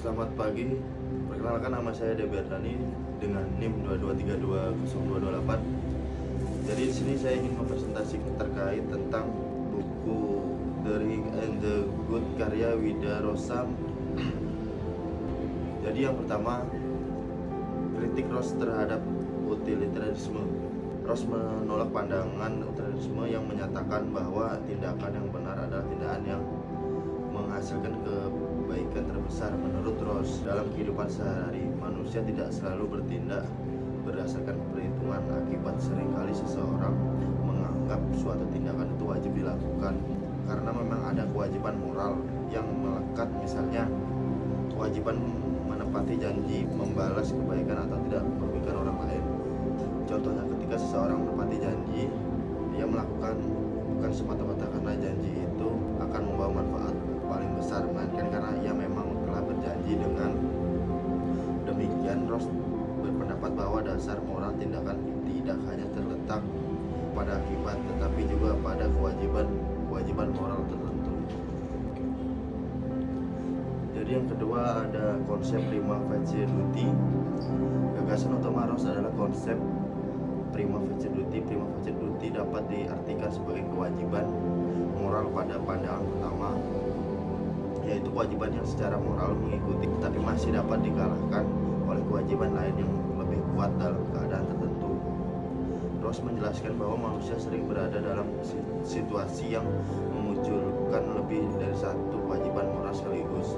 Selamat pagi, perkenalkan nama saya Debertani dengan NIM 22320228. Jadi di sini saya ingin mempresentasikan terkait tentang buku The Ring and the Good karya Wida Rosam. Jadi yang pertama, kritik Ross terhadap utilitarisme. Ross menolak pandangan utilitarisme yang menyatakan bahwa tindakan yang benar adalah tindakan yang menghasilkan kebaikan terbesar. Menurut Ross, dalam kehidupan sehari, manusia tidak selalu bertindak berdasarkan perhitungan akibat. Seringkali seseorang menganggap suatu tindakan itu wajib dilakukan karena memang ada kewajiban moral yang melekat, misalnya kewajiban menepati janji, membalas kebaikan atau tidak merugikan orang lain. Contohnya, ketika seseorang menepati janji, dia melakukan bukan semata-mata karena janji itu akan membawa manfaat paling besar, melainkan karena ia memang telah berjanji. Dengan demikian, Ross berpendapat bahwa dasar moral tindakan tidak hanya terletak pada akibat, tetapi juga pada kewajiban moral tertentu. Jadi yang kedua ada konsep prima facie duty. Gagasan utama Ross adalah konsep prima facie duty. Prima facie duty dapat diartikan sebagai kewajiban moral pada pandangan pertama, yaitu kewajiban yang secara moral mengikuti tapi masih dapat dikalahkan oleh kewajiban lain yang lebih kuat dalam keadaan tertentu. Ross menjelaskan bahwa manusia sering berada dalam situasi yang memunculkan lebih dari satu kewajiban moral sekaligus.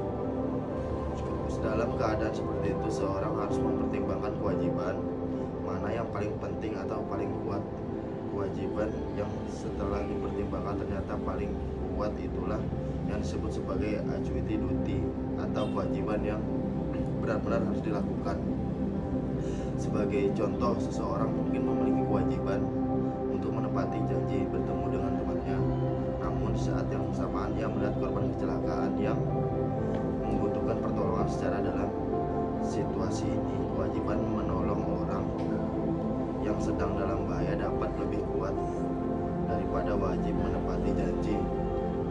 Dalam keadaan seperti itu, seorang harus mempertimbangkan kewajiban mana yang paling penting atau paling kuat. Kewajiban yang setelah dipertimbangkan ternyata paling kuat itulah yang disebut sebagai acuity duty, atau kewajiban yang benar-benar harus dilakukan. Sebagai contoh, seseorang mungkin memiliki kewajiban untuk menepati janji bertemu dengan temannya, namun di saat yang bersamaan ia melihat korban kecelakaan yang membutuhkan pertolongan secara dalam situasi ini. Kewajiban menolong orang yang sedang dalam bahaya dapat lebih kuat daripada wajib menepati janji.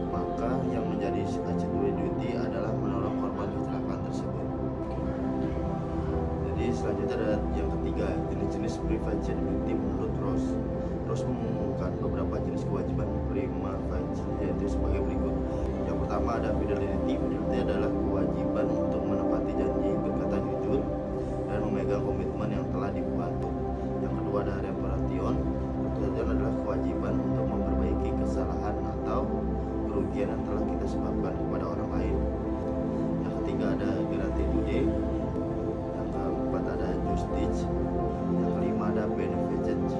Maka yang menjadi acuity duty adalah menolong korban kecelakaan tersebut. Jadi selanjutnya ada yang ketiga, jenis-jenis prima facie duty menurut Ross. Ross mengumumkan beberapa jenis kewajiban prima facie, yaitu sebagai berikut. Yang pertama ada fidelity. Fidelity adalah kewajiban untuk menepati janji, berkata jujur, dan memegang komitmen yang telah dibuat. Yang kedua ada reparation. Reparation adalah kewajiban untuk memperbaiki kesalahan atau kerugian yang telah kita sebabkan kepada orang lain. Yang ketiga ada gratitude. Yang keempat ada justice. Yang kelima ada beneficence.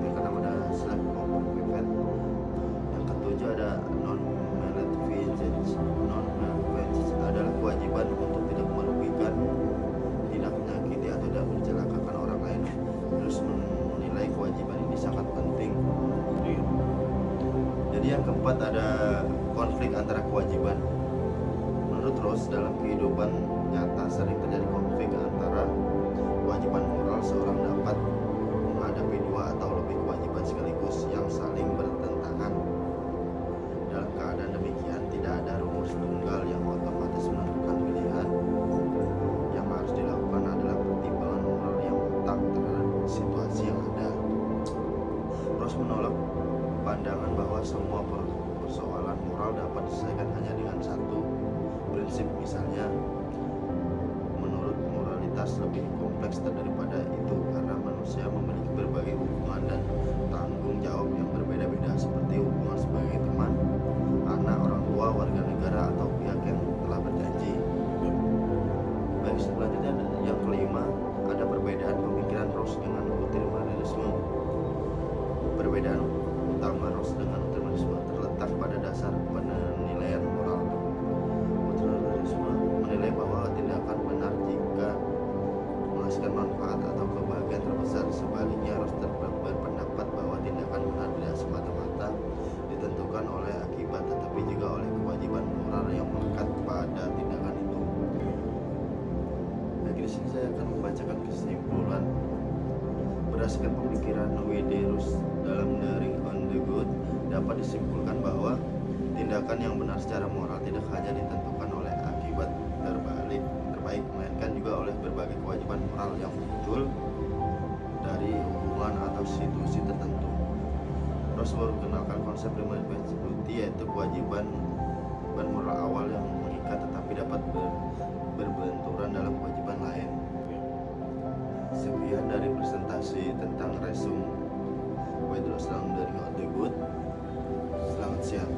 Yang keenam ada slap of payment. Yang ketujuh ada non-maleficence. Non-maleficence adalah kewajiban untuk tidak merugikan, tidak menyakiti atau tidak mencelakakan orang lain. Terus menilai kewajiban ini sangat penting. Jadi yang keempat ada konflik antara kewajiban. Menurut Ross, dalam kehidupan nyata sering terjadi konflik antara kewajiban moral. Seorang dapat menghadapi dua atau lebih kewajiban sekaligus yang saling bertentangan. Dalam keadaan demikian, tidak ada rumus tunggal yang otomatis menentukan pilihan. Yang harus dilakukan adalah pertimbangan moral yang matang terhadap situasi yang ada. Ross menolak pandangan bahwa semua persoalan moral dapat diselesaikan hanya dengan satu prinsip. Misalnya, menurut moralitas lebih kompleks daripada itu karena manusia memiliki berbagai hubungan dan tanggung jawab yang berbeda-beda, seperti hubungan sebagai teman, anak, orang tua, warga negara, atau pihak yang telah berjanji. Baik, selanjutnya yang kelima ada perbedaan pemikiran Ross dengan utilitarisme. Perbedaan utama Ross dengan utilitarisme terletak pada dasar penilaian moral. Utilitarisme menilai bahwa tindakan benar jika menghasilkan manfaat atau kebahagiaan terbesar. Sebaliknya, Ross berpendapat bahwa tindakan benar tidak semata-mata ditentukan oleh akibat, tetapi juga oleh kewajiban moral yang melekat pada tindakan itu. Nah, di sini saya akan membacakan kesimpulan. Berdasarkan pemikiran Wida Ross dalam The Ring and the Good, dapat disimpulkan bahwa tindakan yang benar secara moral tidak hanya ditentukan oleh akibat terbalik institusi tertentu. Rawls baru kenalkan konsep responsibility, yaitu kewajiban dan moral awal yang mengikat tetapi dapat berbenturan dalam kewajiban lain. Sekian dari presentasi tentang resume Why Drugs Laundering of the Good. Selamat siang.